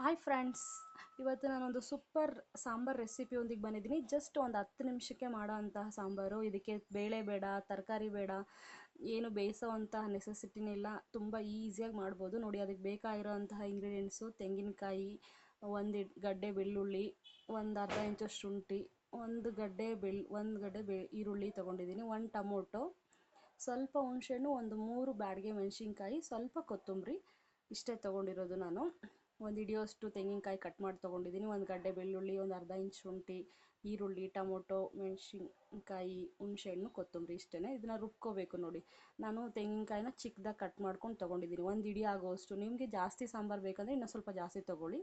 Hi friends, ಇವತ್ತು ನಾನೊಂದು super sambar ರೆಸಿಪಿಯೊಂದಿಗೆ ಬಂದಿದ್ದೀನಿ. ಜಸ್ಟ್ ಒಂದು 10 ನಿಮಿಷಕ್ಕೆ ಮಾಡೋ ಅಂತಹ ಸಾಂಬಾರು. ಇದಕ್ಕೆ ಬೇಳೆ ಬೇಡ, ತರಕಾರಿ ಬೇಡ, ಏನು ಬೇಯಿಸೋವಂತಹ ನೆಸೆಸಿಟಿನೇ ಇಲ್ಲ. ತುಂಬ ಈಸಿಯಾಗಿ ಮಾಡ್ಬೋದು. ನೋಡಿ, ಅದಕ್ಕೆ ಬೇಕಾಗಿರೋಂತಹ ಇಂಗ್ರೀಡಿಯೆಂಟ್ಸು: ತೆಂಗಿನಕಾಯಿ, ಒಂದು ಗಡ್ಡೆ ಬೆಳ್ಳುಳ್ಳಿ, ಒಂದು ಅರ್ಧ ಇಂಚು ಶುಂಠಿ, ಒಂದು ಗಡ್ಡೆ ಈರುಳ್ಳಿ ತೊಗೊಂಡಿದ್ದೀನಿ, ಒಂದು ಟೊಮೊಟೊ, ಸ್ವಲ್ಪ ಹುಣಸೆಹಣ್ಣು, ಒಂದು 3 ಬ್ಯಾಡಗೆ ಮೆಣಸಿನ್ಕಾಯಿ, ಸ್ವಲ್ಪ ಕೊತ್ತಂಬರಿ. ಇಷ್ಟೇ ತೊಗೊಂಡಿರೋದು ನಾನು. ಒಂದು ಹಿಡಿಯೋಷ್ಟು ತೆಂಗಿನಕಾಯಿ ಕಟ್ ಮಾಡಿ ತೊಗೊಂಡಿದ್ದೀನಿ, ಒಂದು ಗಡ್ಡೆ ಬೆಳ್ಳುಳ್ಳಿ, ಒಂದು ಅರ್ಧ ಇಂಚ್ ಶುಂಠಿ, ಈರುಳ್ಳಿ, ಟೊಮೊಟೊ, ಮೆಣಸಿನ್ಕಾಯಿ, ಹುಣಸೆಹಣ್ಣು, ಕೊತ್ತಂಬರಿ. ಇಷ್ಟೇ. ಇದನ್ನು ರುಬ್ಕೋಬೇಕು. ನೋಡಿ, ನಾನು ತೆಂಗಿನಕಾಯಿನ ಚಿಕ್ಕದಾಗಿ ಕಟ್ ಮಾಡ್ಕೊಂಡು ತೊಗೊಂಡಿದ್ದೀನಿ, ಒಂದು ಹಿಡಿ ಆಗೋಷ್ಟು. ನಿಮಗೆ ಜಾಸ್ತಿ ಸಾಂಬಾರು ಬೇಕಂದರೆ ಇನ್ನೂ ಸ್ವಲ್ಪ ಜಾಸ್ತಿ ತೊಗೊಳ್ಳಿ.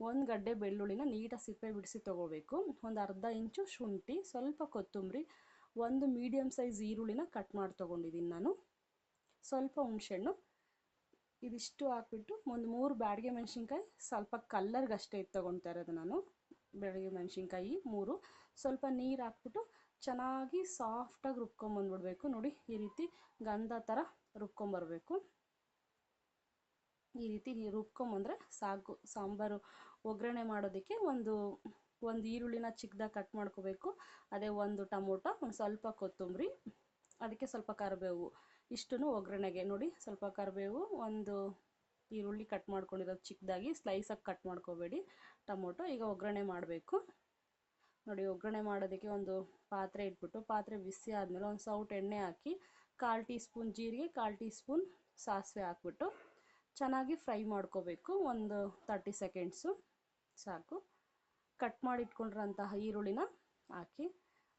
ಒಂದು ಗಡ್ಡೆ ಬೆಳ್ಳುಳ್ಳಿನ ನೀಟಾಗಿ ಸಿಪ್ಪೆ ಬಿಡಿಸಿ ತೊಗೋಬೇಕು, ಒಂದು ಅರ್ಧ ಇಂಚು ಶುಂಠಿ, ಸ್ವಲ್ಪ ಕೊತ್ತಂಬರಿ, ಒಂದು ಮೀಡಿಯಮ್ ಸೈಜ್ ಈರುಳ್ಳಿನ ಕಟ್ ಮಾಡಿ ತೊಗೊಂಡಿದ್ದೀನಿ ನಾನು, ಸ್ವಲ್ಪ ಹುಣಸೆಹಣ್ಣು. ಇದಿಷ್ಟು ಹಾಕ್ಬಿಟ್ಟು ಒಂದು 3 ಬ್ಯಾಡಗೆ ಮೆಣಸಿನ್ಕಾಯಿ, ಸ್ವಲ್ಪ ಕಲ್ಲರ್ಗೆ ಅಷ್ಟೇ ತೊಗೊಳ್ತಾ ಇರೋದು ನಾನು. ಬ್ಯಾಡಗೆ ಮೆಣಸಿನ್ಕಾಯಿ 3, ಸ್ವಲ್ಪ ನೀರು ಹಾಕ್ಬಿಟ್ಟು ಚೆನ್ನಾಗಿ ಸಾಫ್ಟಾಗಿ ರುಬ್ಕೊಂಬಂದ್ಬಿಡ್ಬೇಕು. ನೋಡಿ, ಈ ರೀತಿ ಗಂಧ ಥರ ರುಬ್ಕೊಂಬರ್ಬೇಕು. ಈ ರೀತಿ ರುಬ್ಕೊಂಬಂದರೆ ಸಾಕು. ಸಾಂಬಾರು ಒಗ್ಗರಣೆ ಮಾಡೋದಕ್ಕೆ ಒಂದು ಈರುಳ್ಳಿನ ಚಿಕ್ಕದಾಗಿ ಕಟ್ ಮಾಡ್ಕೋಬೇಕು. ಅದೇ ಒಂದು ಟೊಮೊಟೊ, ಒಂದು ಸ್ವಲ್ಪ ಕೊತ್ತಂಬರಿ, ಅದಕ್ಕೆ ಸ್ವಲ್ಪ ಕರಿಬೇವು. ಇಷ್ಟನ್ನು ಒಗ್ಗರಣೆಗೆ. ನೋಡಿ, ಸ್ವಲ್ಪ ಕರಿಬೇವು, ಒಂದು ಈರುಳ್ಳಿ ಕಟ್ ಮಾಡ್ಕೊಂಡಿರೋದು ಚಿಕ್ಕದಾಗಿ, ಸ್ಲೈಸಾಗಿ ಕಟ್ ಮಾಡ್ಕೋಬೇಡಿ. ಟೊಮೊಟೊ. ಈಗ ಒಗ್ಗರಣೆ ಮಾಡಬೇಕು. ನೋಡಿ, ಒಗ್ಗರಣೆ ಮಾಡೋದಕ್ಕೆ ಒಂದು ಪಾತ್ರೆ ಇಟ್ಬಿಟ್ಟು, ಪಾತ್ರೆ ಬಿಸಿ ಆದಮೇಲೆ ಒಂದು ಸೌಟು ಎಣ್ಣೆ ಹಾಕಿ, 1/4 ಟೀ ಸ್ಪೂನ್ ಜೀರಿಗೆ, 1/4 ಟೀ ಸ್ಪೂನ್ ಸಾಸಿವೆ ಹಾಕ್ಬಿಟ್ಟು ಚೆನ್ನಾಗಿ ಫ್ರೈ ಮಾಡ್ಕೋಬೇಕು. ಒಂದು 30 ಸೆಕೆಂಡ್ಸು ಸಾಕು. ಕಟ್ ಮಾಡಿ ಇಟ್ಕೊಂಡಿರೋಂತಹ ಈರುಳ್ಳಿನ ಹಾಕಿ.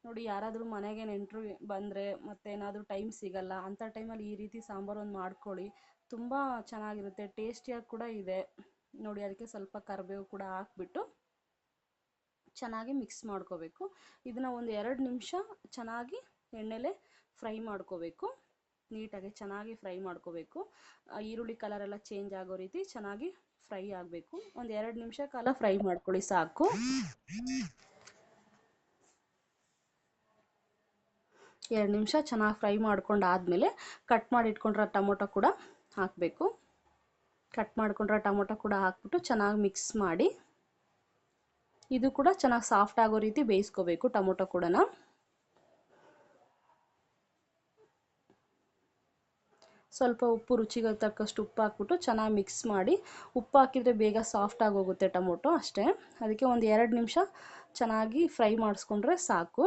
ನೋಡಿ, ಯಾರಾದರೂ ಮನೆಗೆ ನೆಂಟರು ಬಂದರೆ ಮತ್ತೇನಾದರೂ ಟೈಮ್ ಸಿಗಲ್ಲ ಅಂಥ ಟೈಮಲ್ಲಿ ಈ ರೀತಿ ಸಾಂಬಾರು ಒಂದು ಮಾಡ್ಕೊಳ್ಳಿ. ತುಂಬ ಚೆನ್ನಾಗಿರುತ್ತೆ, ಟೇಸ್ಟಿಯಾಗಿ ಕೂಡ ಇದೆ. ನೋಡಿ, ಅದಕ್ಕೆ ಸ್ವಲ್ಪ ಕರಿಬೇವು ಕೂಡ ಹಾಕ್ಬಿಟ್ಟು ಚೆನ್ನಾಗಿ ಮಿಕ್ಸ್ ಮಾಡ್ಕೋಬೇಕು. ಇದನ್ನು ಒಂದು 2 ನಿಮಿಷ ಚೆನ್ನಾಗಿ ಎಣ್ಣೆಲೆ ಫ್ರೈ ಮಾಡ್ಕೋಬೇಕು. ನೀಟಾಗಿ ಚೆನ್ನಾಗಿ ಫ್ರೈ ಮಾಡ್ಕೋಬೇಕು. ಈರುಳ್ಳಿ ಕಲರೆಲ್ಲ ಚೇಂಜ್ ಆಗೋ ರೀತಿ ಚೆನ್ನಾಗಿ ಫ್ರೈ ಆಗಬೇಕು. ಒಂದು 2 ನಿಮಿಷ ಕಾಲ ಫ್ರೈ ಮಾಡ್ಕೊಳ್ಳಿ ಸಾಕು. 2 ನಿಮಿಷ ಚೆನ್ನಾಗಿ ಫ್ರೈ ಮಾಡ್ಕೊಂಡಾದ್ಮೇಲೆ ಕಟ್ ಮಾಡಿ ಇಟ್ಕೊಂಡಿರೋ ಟೊಮೊಟೊ ಕೂಡ ಹಾಕಬೇಕು. ಕಟ್ ಮಾಡ್ಕೊಂಡಿರೋ ಟೊಮೊಟೊ ಕೂಡ ಹಾಕ್ಬಿಟ್ಟು ಚೆನ್ನಾಗಿ ಮಿಕ್ಸ್ ಮಾಡಿ, ಇದು ಕೂಡ ಚೆನ್ನಾಗಿ ಸಾಫ್ಟ್ ಆಗೋ ರೀತಿ ಬೇಯಿಸ್ಕೋಬೇಕು ಟೊಮೊಟೊ ಕೂಡ. ಸ್ವಲ್ಪ ಉಪ್ಪು, ರುಚಿಗೆ ತಕ್ಕಷ್ಟು ಉಪ್ಪು ಹಾಕ್ಬಿಟ್ಟು ಚೆನ್ನಾಗಿ ಮಿಕ್ಸ್ ಮಾಡಿ. ಉಪ್ಪು ಹಾಕಿದರೆ ಬೇಗ ಸಾಫ್ಟ್ ಆಗೋಗುತ್ತೆ ಟೊಮೊಟೊ, ಅಷ್ಟೇ. ಅದಕ್ಕೆ ಒಂದು 2 ನಿಮಿಷ ಚೆನ್ನಾಗಿ ಫ್ರೈ ಮಾಡಿಸ್ಕೊಂಡ್ರೆ ಸಾಕು.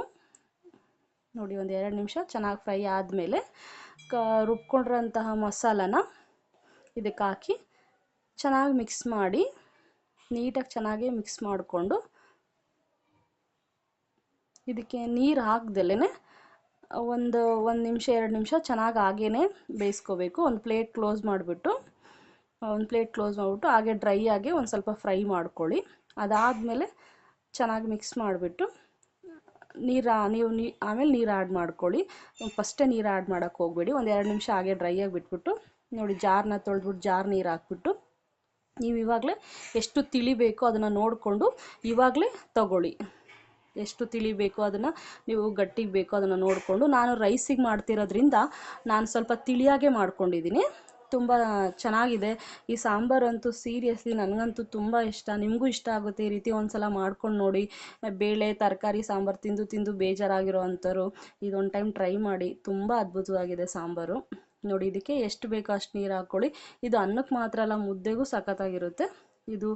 ನೋಡಿ, ಒಂದು 2 ನಿಮಿಷ ಚೆನ್ನಾಗಿ ಫ್ರೈ ಆದಮೇಲೆ ರುಬ್ಕೊಂಡಿರೋಂತಹ ಮಸಾಲಾನ ಇದಕ್ಕೆ ಹಾಕಿ ಚೆನ್ನಾಗಿ ಮಿಕ್ಸ್ ಮಾಡಿ, ನೀಟಾಗಿ ಚೆನ್ನಾಗಿ ಮಿಕ್ಸ್ ಮಾಡಿಕೊಂಡು, ಇದಕ್ಕೆ ನೀರು ಹಾಕ್ದಲೇ ಒಂದು ನಿಮಿಷ 2 ನಿಮಿಷ ಚೆನ್ನಾಗಿ ಹಾಗೇ ಬೇಯಿಸ್ಕೋಬೇಕು. ಒಂದು ಪ್ಲೇಟ್ ಕ್ಲೋಸ್ ಮಾಡಿಬಿಟ್ಟು ಹಾಗೆ ಡ್ರೈ ಆಗಿ ಒಂದು ಸ್ವಲ್ಪ ಫ್ರೈ ಮಾಡ್ಕೊಳ್ಳಿ. ಅದಾದಮೇಲೆ ಚೆನ್ನಾಗಿ ಮಿಕ್ಸ್ ಮಾಡಿಬಿಟ್ಟು ಆಮೇಲೆ ನೀರು ಆ್ಯಡ್ ಮಾಡ್ಕೊಳ್ಳಿ. ಫಸ್ಟೇ ನೀರು ಆ್ಯಡ್ ಮಾಡೋಕ್ಕೆ ಹೋಗಬೇಡಿ. ಒಂದು 2 ನಿಮಿಷ ಹಾಗೆ ಡ್ರೈಯಾಗಿ ಬಿಟ್ಬಿಟ್ಟು, ನೋಡಿ, ಜಾರನ್ನ ತೊಳೆದ್ಬಿಟ್ಟು ಜಾರ್ ನೀರು ಹಾಕ್ಬಿಟ್ಟು ನೀವು ಇವಾಗಲೇ ಎಷ್ಟು ತಿಳಿ ಬೇಕೋ ಅದನ್ನು ನೋಡಿಕೊಂಡು ಇವಾಗಲೇ ತಗೊಳ್ಳಿ. ಎಷ್ಟು ತಿಳಿ ಬೇಕೋ ಅದನ್ನು, ನೀವು ಗಟ್ಟಿಗೆ ಬೇಕೋ ಅದನ್ನು ನೋಡಿಕೊಂಡು. ನಾನು ರೈಸಿಗೆ ಮಾಡ್ತಿರೋದ್ರಿಂದ ನಾನು ಸ್ವಲ್ಪ ತಿಳಿಯಾಗೆ ಮಾಡ್ಕೊಂಡಿದ್ದೀನಿ. ತುಂಬ ಚೆನ್ನಾಗಿದೆ ಈ ಸಾಂಬಾರಂತೂ. ಸೀರಿಯಸ್ಲಿ ನನಗಂತೂ ತುಂಬ ಇಷ್ಟ. ನಿಮಗೂ ಇಷ್ಟ ಆಗುತ್ತೆ. ಈ ರೀತಿ ಒಂದು ಸಲ ಮಾಡ್ಕೊಂಡು ನೋಡಿ. ಬೇಳೆ ತರಕಾರಿ ಸಾಂಬಾರು ತಿಂದು ಬೇಜಾರಾಗಿರೋ ಅಂಥವ್ರು ಇದೊಂದು ಟೈಮ್ ಟ್ರೈ ಮಾಡಿ. ತುಂಬ ಅದ್ಭುತವಾಗಿದೆ ಸಾಂಬಾರು. ನೋಡಿ, ಇದಕ್ಕೆ ಎಷ್ಟು ಬೇಕೋ ಅಷ್ಟು ನೀರು ಹಾಕ್ಕೊಳ್ಳಿ. ಇದು ಅನ್ನಕ್ಕೆ ಮಾತ್ರ ಅಲ್ಲ, ಮುದ್ದೆಗೂ ಸಖತ್ತಾಗಿರುತ್ತೆ. ಇದು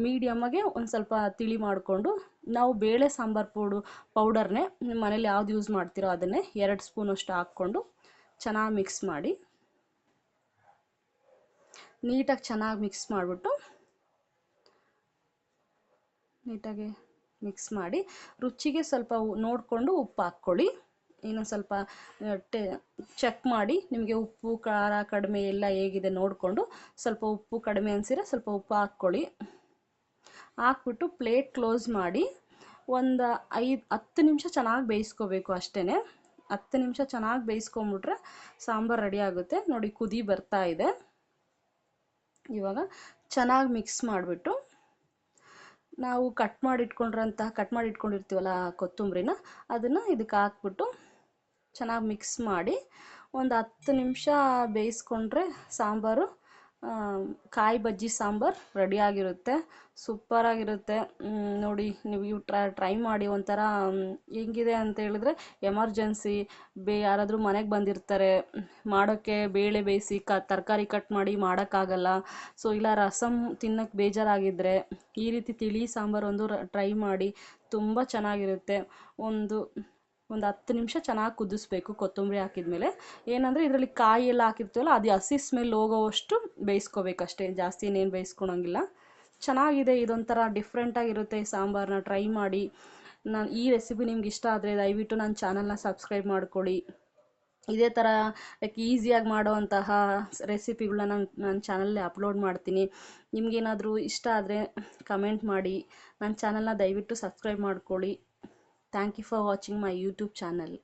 ಮೀಡಿಯಮ್ಮಾಗೆ ಒಂದು ಸ್ವಲ್ಪ ತಿಳಿ ಮಾಡಿಕೊಂಡು, ನಾವು ಬೇಳೆ ಸಾಂಬಾರು ಪೌಡರ್ನೇ ನಿಮ್ಮ ಮನೇಲಿ ಯಾವ್ದು ಯೂಸ್ ಮಾಡ್ತೀರೋ ಅದನ್ನೇ 2 ಸ್ಪೂನಷ್ಟು ಹಾಕ್ಕೊಂಡು ಚೆನ್ನಾಗಿ ಮಿಕ್ಸ್ ಮಾಡಿ. ನೀಟಾಗಿ ಚೆನ್ನಾಗಿ ಮಿಕ್ಸ್ ಮಾಡಿಬಿಟ್ಟು, ನೀಟಾಗಿ ಮಿಕ್ಸ್ ಮಾಡಿ, ರುಚಿಗೆ ಸ್ವಲ್ಪ ನೋಡಿಕೊಂಡು ಉಪ್ಪು ಹಾಕ್ಕೊಳ್ಳಿ. ಇನ್ನೊಂದು ಸ್ವಲ್ಪ ಚೆಕ್ ಮಾಡಿ, ನಿಮಗೆ ಉಪ್ಪು ಖಾರ ಕಡಿಮೆ ಎಲ್ಲ ಹೇಗಿದೆ ನೋಡಿಕೊಂಡು, ಸ್ವಲ್ಪ ಉಪ್ಪು ಕಡಿಮೆ ಅನಿಸಿದ್ರೆ ಸ್ವಲ್ಪ ಉಪ್ಪು ಹಾಕ್ಕೊಳ್ಳಿ. ಹಾಕ್ಬಿಟ್ಟು ಪ್ಲೇಟ್ ಕ್ಲೋಸ್ ಮಾಡಿ ಒಂದು 10 ನಿಮಿಷ ಚೆನ್ನಾಗಿ ಬೇಯಿಸ್ಕೋಬೇಕು ಅಷ್ಟೇ. 10 ನಿಮಿಷ ಚೆನ್ನಾಗಿ ಬೇಯಿಸ್ಕೊಂಬಿಟ್ರೆ ಸಾಂಬಾರು ರೆಡಿ ಆಗುತ್ತೆ. ನೋಡಿ, ಕುದಿ ಬರ್ತಾ ಇದೆ. ಇವಾಗ ಚೆನ್ನಾಗಿ ಮಿಕ್ಸ್ ಮಾಡಿಬಿಟ್ಟು ನಾವು ಕಟ್ ಮಾಡಿ ಇಟ್ಕೊಂಡಿರ್ತೀವಲ್ಲ ಕೊತ್ತಂಬರಿನ, ಅದನ್ನು ಇದಕ್ಕೆ ಹಾಕ್ಬಿಟ್ಟು ಚೆನ್ನಾಗಿ ಮಿಕ್ಸ್ ಮಾಡಿ ಒಂದು 10 ನಿಮಿಷ ಬೇಯಿಸ್ಕೊಂಡ್ರೆ ಸಾಂಬಾರು ಕಾಯಿ ಬಜ್ಜಿ ಸಾಂಬಾರು ರೆಡಿಯಾಗಿರುತ್ತೆ. ಸೂಪರಾಗಿರುತ್ತೆ. ನೋಡಿ ನೀವು ಟ್ರೈ ಮಾಡಿ. ಒಂಥರ ಹೆಂಗಿದೆ ಅಂತ ಹೇಳಿದ್ರೆ, ಎಮರ್ಜೆನ್ಸಿ ಯಾರಾದರೂ ಮನೆಗೆ ಬಂದಿರ್ತಾರೆ, ಮಾಡೋಕ್ಕೆ ಬೇಳೆ ಬೇಯಿಸಿ ತರಕಾರಿ ಕಟ್ ಮಾಡಿ ಮಾಡೋಕ್ಕಾಗಲ್ಲ. ಸೊ ಇಲ್ಲ ರಸಮ್ ತಿನ್ನೋಕ್ಕೆ ಬೇಜಾರಾಗಿದ್ದರೆ ಈ ರೀತಿ ತಿಳಿ ಸಾಂಬಾರು ಒಂದು ಟ್ರೈ ಮಾಡಿ, ತುಂಬ ಚೆನ್ನಾಗಿರುತ್ತೆ. ಒಂದು 10 ನಿಮಿಷ ಚೆನ್ನಾಗಿ ಕುದಿಸ್ಬೇಕು ಕೊತ್ತಂಬರಿ ಹಾಕಿದ್ಮೇಲೆ. ಏನಂದರೆ ಇದರಲ್ಲಿ ಕಾಯಿ ಎಲ್ಲ ಹಾಕಿರ್ತೀವಲ್ಲ, ಅದು ಹಸಿ ಸ್ಮೆಲ್ ಹೋಗೋವಷ್ಟು ಬೇಯಿಸ್ಕೋಬೇಕಷ್ಟೇ, ಜಾಸ್ತಿ ಇನ್ನೇನು ಬೇಯಿಸ್ಕೊಳಂಗಿಲ್ಲ. ಚೆನ್ನಾಗಿದೆ, ಇದೊಂಥರ ಡಿಫ್ರೆಂಟಾಗಿರುತ್ತೆ. ಈ ಸಾಂಬಾರನ್ನ ಟ್ರೈ ಮಾಡಿ. ಈ ರೆಸಿಪಿ ನಿಮ್ಗೆ ಇಷ್ಟ ಆದರೆ ದಯವಿಟ್ಟು ನನ್ನ ಚಾನಲ್ನ ಸಬ್ಸ್ಕ್ರೈಬ್ ಮಾಡ್ಕೊಳ್ಳಿ. ಇದೇ ಥರ ಈಸಿಯಾಗಿ ಮಾಡೋವಂತಹ ರೆಸಿಪಿಗಳನ್ನ ನನ್ನ ಚಾನಲಲ್ಲಿ ಅಪ್ಲೋಡ್ ಮಾಡ್ತೀನಿ. ನಿಮಗೇನಾದರೂ ಇಷ್ಟ ಆದರೆ ಕಮೆಂಟ್ ಮಾಡಿ. ನನ್ನ ಚಾನಲ್ನ ದಯವಿಟ್ಟು ಸಬ್ಸ್ಕ್ರೈಬ್ ಮಾಡ್ಕೊಳ್ಳಿ. Thank you for watching my YouTube channel.